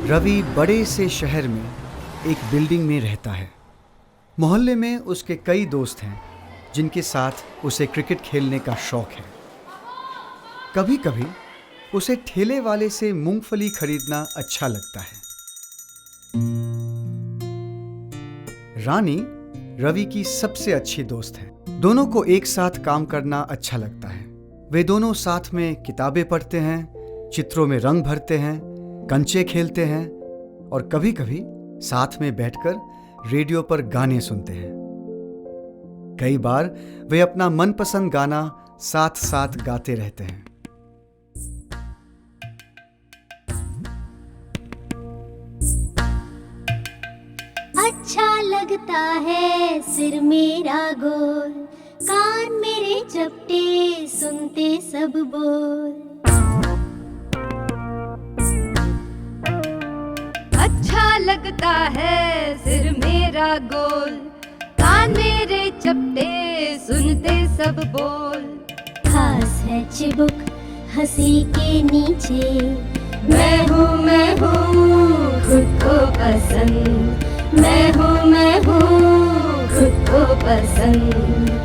रवि बड़े से शहर में एक बिल्डिंग में रहता है। मोहल्ले में उसके कई दोस्त हैं जिनके साथ उसे क्रिकेट खेलने का शौक है। कभी कभी उसे ठेले वाले से मूंगफली खरीदना अच्छा लगता है। रानी रवि की सबसे अच्छी दोस्त है। दोनों को एक साथ काम करना अच्छा लगता है। वे दोनों साथ में किताबें पढ़ते हैं, चित्रों में रंग भरते हैं, कंचे खेलते हैं और कभी कभी साथ में बैठकर रेडियो पर गाने सुनते हैं। कई बार वे अपना मनपसंद गाना साथ साथ गाते रहते हैं। अच्छा लगता है सिर मेरा गोल, कान मेरे चपटे सुनते सब बोल। अच्छा लगता है सिर मेरा गोल, कान मेरे चपटे सुनते सब बोल। खास है चिबुक हंसी के नीचे, मैं हूँ खुद को पसंद, मैं हूँ खुद को पसंद।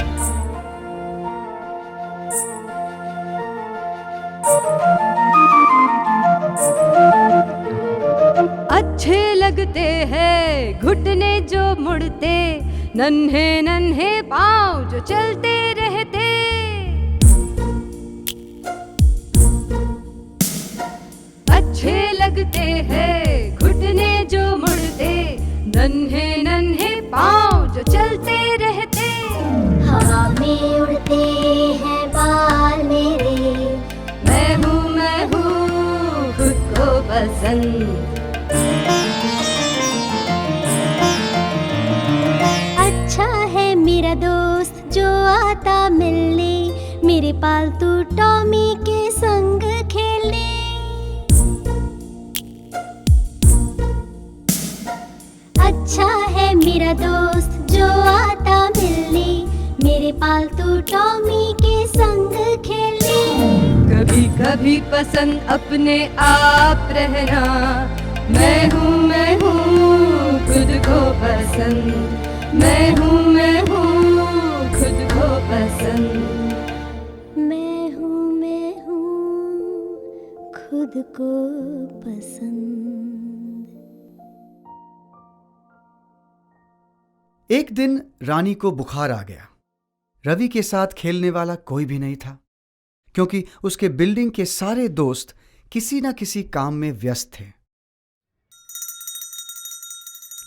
अच्छे लगते हैं घुटने जो मुड़ते, नन्हे नन्हे पाँव जो चलते रहते। अच्छे लगते हैं घुटने जो मुड़ते, नन्हे नन्हे पाँव जो चलते रहते। हवा में उड़ते हैं बाल मेरे, मैं हूँ खुद को पसंद। अच्छा है मेरा दोस्त जो आता मिलने, मेरे पालतू टॉमी के संग खेलने। अच्छा है मेरा दोस्त जो आता मिलने, मेरे पालतू टॉमी के संग खेलने। कभी कभी पसंद अपने आप रहना, मैं हूँ खुद को पसंद, मैं हूँ खुद को पसंद। मैं हूँ खुद को पसंद। एक दिन रानी को बुखार आ गया। रवि के साथ खेलने वाला कोई भी नहीं था, क्योंकि उसके बिल्डिंग के सारे दोस्त किसी न किसी काम में व्यस्त थे।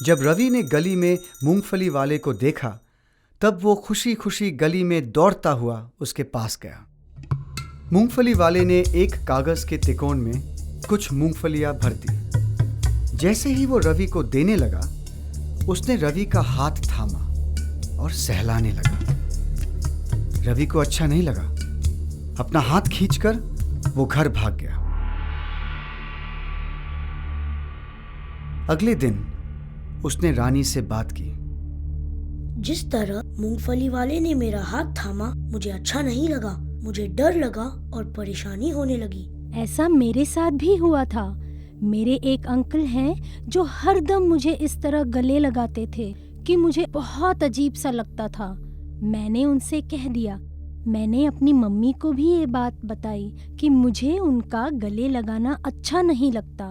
जब रवि ने गली में मूंगफली वाले को देखा, तब वो खुशी खुशी गली में दौड़ता हुआ उसके पास गया। मूंगफली वाले ने एक कागज के तिकोन में कुछ मूंगफलियां भर दी। जैसे ही वो रवि को देने लगा, उसने रवि का हाथ थामा और सहलाने लगा। रवि को अच्छा नहीं लगा। अपना हाथ खींचकर वो घर भाग गया। अगले दिन उसने रानी से बात की। जिस तरह मूंगफली वाले ने मेरा हाथ थामा, मुझे अच्छा नहीं लगा। मुझे डर लगा और परेशानी होने लगी। ऐसा मेरे साथ भी हुआ था। मेरे एक अंकल हैं जो हर दम मुझे इस तरह गले लगाते थे कि मुझे बहुत अजीब सा लगता था। मैंने उनसे कह दिया। मैंने अपनी मम्मी को भी ये बात बताई कि मुझे उनका गले लगाना अच्छा नहीं लगता,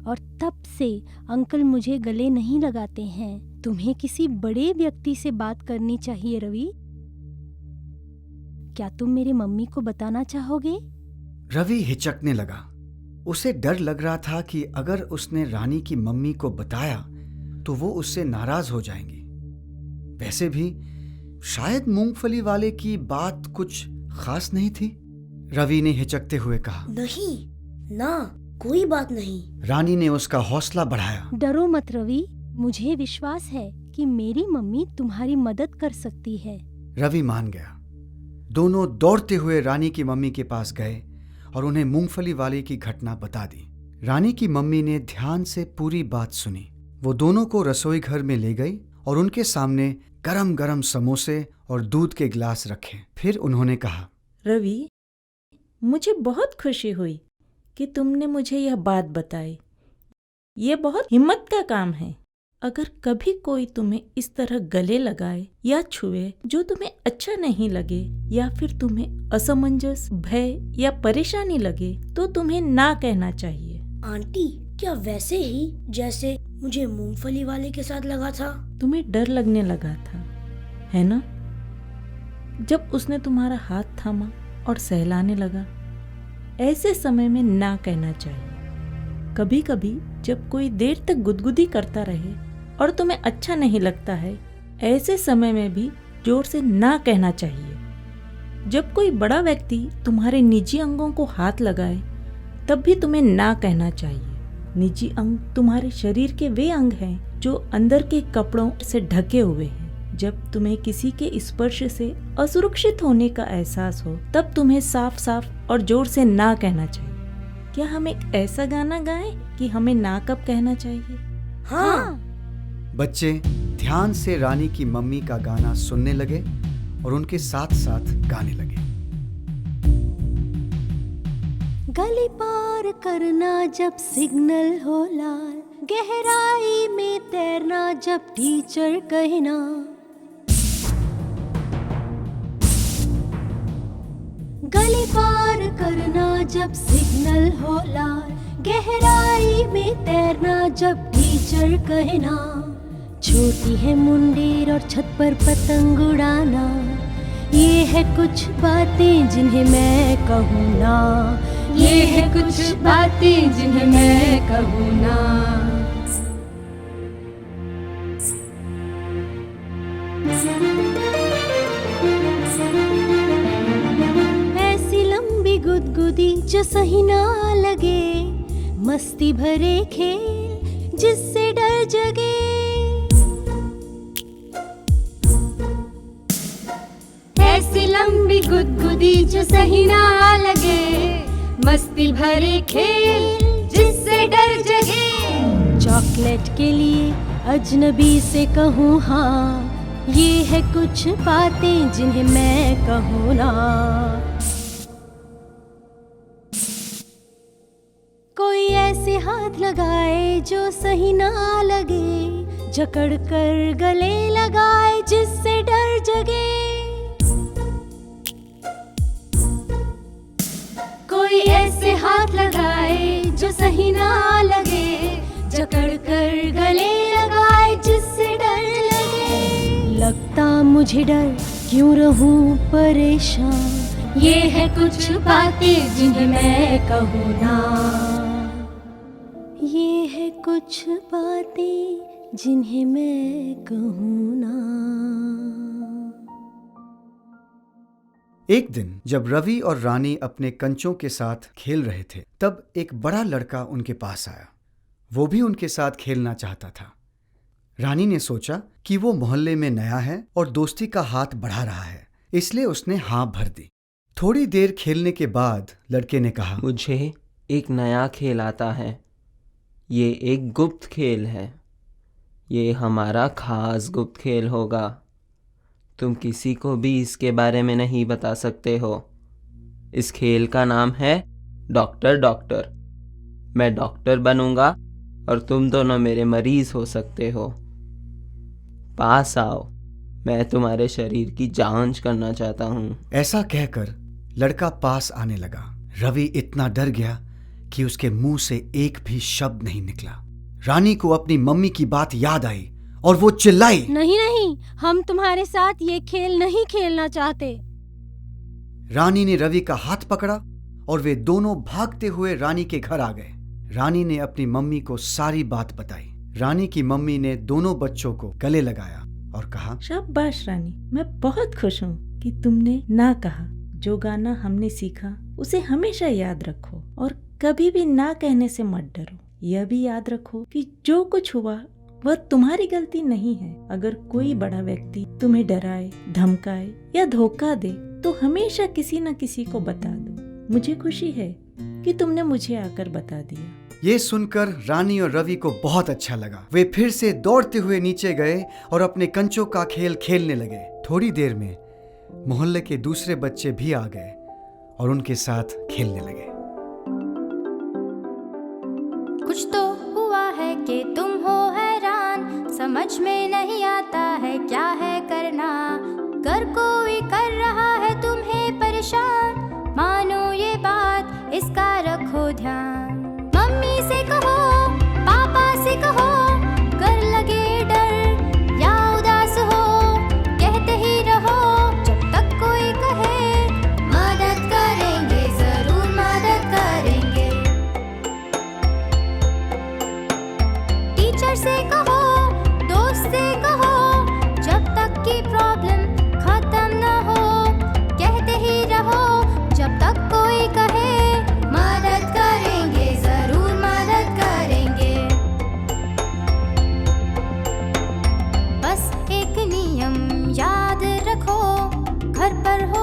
और तब से अंकल मुझे गले नहीं लगाते हैं। तुम्हें किसी बड़े व्यक्ति से बात करनी चाहिए रवि। क्या तुम मेरे मम्मी को बताना चाहोगे? रवि हिचकने लगा। उसे डर लग रहा था कि अगर उसने रानी की मम्मी को बताया तो वो उससे नाराज हो जाएंगी। वैसे भी शायद मूंगफली वाले की बात कुछ खास नहीं थी। रवि ने हिचकते हुए कहा, नहीं ना, कोई बात नहीं। रानी ने उसका हौसला बढ़ाया। डरो मत रवि, मुझे विश्वास है कि मेरी मम्मी तुम्हारी मदद कर सकती है। रवि मान गया। दोनों दौड़ते हुए रानी की मम्मी के पास गए और उन्हें मूंगफली वाले की घटना बता दी। रानी की मम्मी ने ध्यान से पूरी बात सुनी। वो दोनों को रसोई घर में ले गई और उनके सामने गरम गरम समोसे और दूध के गिलास रखे। फिर उन्होंने कहा, रवि, मुझे बहुत खुशी हुई कि तुमने मुझे यह बात बताई। ये बहुत हिम्मत का काम है। अगर कभी कोई तुम्हें इस तरह गले लगाए या छुए जो तुम्हें अच्छा नहीं लगे, या फिर तुम्हें असमंजस, भय या परेशानी लगे, तो तुम्हें ना कहना चाहिए। आंटी, क्या वैसे ही जैसे मुझे मूंगफली वाले के साथ लगा था? तुम्हें डर लगने लगा था, है ना, जब उसने तुम्हारा हाथ थामा और सहलाने लगा। ऐसे समय में ना कहना चाहिए। कभी कभी जब कोई देर तक गुदगुदी करता रहे और तुम्हें अच्छा नहीं लगता है, ऐसे समय में भी जोर से ना कहना चाहिए। जब कोई बड़ा व्यक्ति तुम्हारे निजी अंगों को हाथ लगाए, तब भी तुम्हें ना कहना चाहिए। निजी अंग तुम्हारे शरीर के वे अंग हैं जो अंदर के कपड़ों से ढके हुए हैं। जब तुम्हें किसी के स्पर्श से असुरक्षित होने का एहसास हो, तब तुम्हें साफ साफ और जोर से ना कहना चाहिए। क्या हम एक ऐसा गाना गाएं कि हमें ना कब कहना चाहिए? हाँ। बच्चे ध्यान से रानी की मम्मी का गाना सुनने लगे और उनके साथ साथ गाने लगे। गली पार करना जब सिग्नल हो लाल, गहराई में तैरना जब टीचर कहना, गली पार करना जब सिग्नल हो लाल, गहराई में तैरना जब टीचर कहना, छोटी है मुंडेर और छत पर पतंग उड़ाना, ये है कुछ बातें जिन्हें मैं कहूँ ना, ये है कुछ बातें जिन्हें मैं कहूँ ना। ऐसी लंबी गुदगुदी जो सही ना लगे, मस्ती भरे खेल जिससे डर जगे, ऐसी लंबी गुदगुदी जो सही ना लगे, मस्ती भरे खेल जिससे डर जगे, चॉकलेट के लिए अजनबी से कहूँ हाँ, ये है कुछ बातें जिन्हें मैं कहूँ ना। कोई ऐसे हाथ लगाए जो सही ना लगे, जकड़ कर गले लगाए जिससे डर जगे, कोई ऐसे हाथ लगाए जो सही ना लगे, जकड़ कर गले लगाए जिससे डर लगे, लगता मुझे डर क्यों रहूं परेशान, ये है कुछ बातें जिन्हें मैं कहूँ ना, ये है कुछ बातें जिन्हें मैं कहूँ ना। एक दिन जब रवि और रानी अपने कंचों के साथ खेल रहे थे, तब एक बड़ा लड़का उनके पास आया। वो भी उनके साथ खेलना चाहता था। रानी ने सोचा कि वो मोहल्ले में नया है और दोस्ती का हाथ बढ़ा रहा है, इसलिए उसने हाँ भर दी। थोड़ी देर खेलने के बाद लड़के ने कहा, मुझे एक नया खेल आता है। ये एक गुप्त खेल है। ये हमारा खास गुप्त खेल होगा। तुम किसी को भी इसके बारे में नहीं बता सकते हो। इस खेल का नाम है डॉक्टर डॉक्टर। मैं डॉक्टर बनूंगा और तुम दोनों मेरे मरीज हो सकते हो। पास आओ, मैं तुम्हारे शरीर की जांच करना चाहता हूँ। ऐसा कहकर लड़का पास आने लगा। रवि इतना डर गया कि उसके मुंह से एक भी शब्द नहीं निकला। रानी को अपनी मम्मी की बात याद आई और वो चिल्लाई, नहीं नहीं, हम तुम्हारे साथ ये खेल नहीं खेलना चाहते। रानी ने रवि का हाथ पकड़ा और वे दोनों भागते हुए रानी के घर आ गए। रानी ने अपनी मम्मी को सारी बात बताई। रानी की मम्मी ने दोनों बच्चों को गले लगाया और कहा, शाबाश रानी, मैं बहुत खुश हूँ कि तुमने ना कहा। जो गाना हमने सीखा उसे हमेशा याद रखो और कभी भी ना कहने से मत डरो। यह भी याद रखो कि जो कुछ हुआ वह तुम्हारी गलती नहीं है। अगर कोई बड़ा व्यक्ति तुम्हें डराए, धमकाए या धोखा दे तो हमेशा किसी न किसी को बता दो। मुझे खुशी है कि तुमने मुझे आकर बता दिया। ये सुनकर रानी और रवि को बहुत अच्छा लगा। वे फिर से दौड़ते हुए नीचे गए और अपने कंचों का खेल खेलने लगे। थोड़ी देर में मोहल्ले के दूसरे बच्चे भी आ गए और उनके साथ खेलने लगे। कुछ तो हुआ है कि तुम हो हैरान, समझ में नहीं आता है क्या है करना। कर कोई कर रहा है तुम्हें परेशान, मानो ये बात इसका रखो ध्यान। मम्मी से कहो, पापा से कहो, कर लगे डर या उदास हो, कहते ही रहो जब तक कोई कहे मदद करेंगे, जरूर मदद करेंगे। टीचर से कहो, दोस्त से कहो, जब तक की प्रॉब्लम खत्म न हो, कहते ही रहो जब तक कोई कहे मदद करेंगे, जरूर मदद करेंगे। बस एक नियम याद रखो, घर पर हो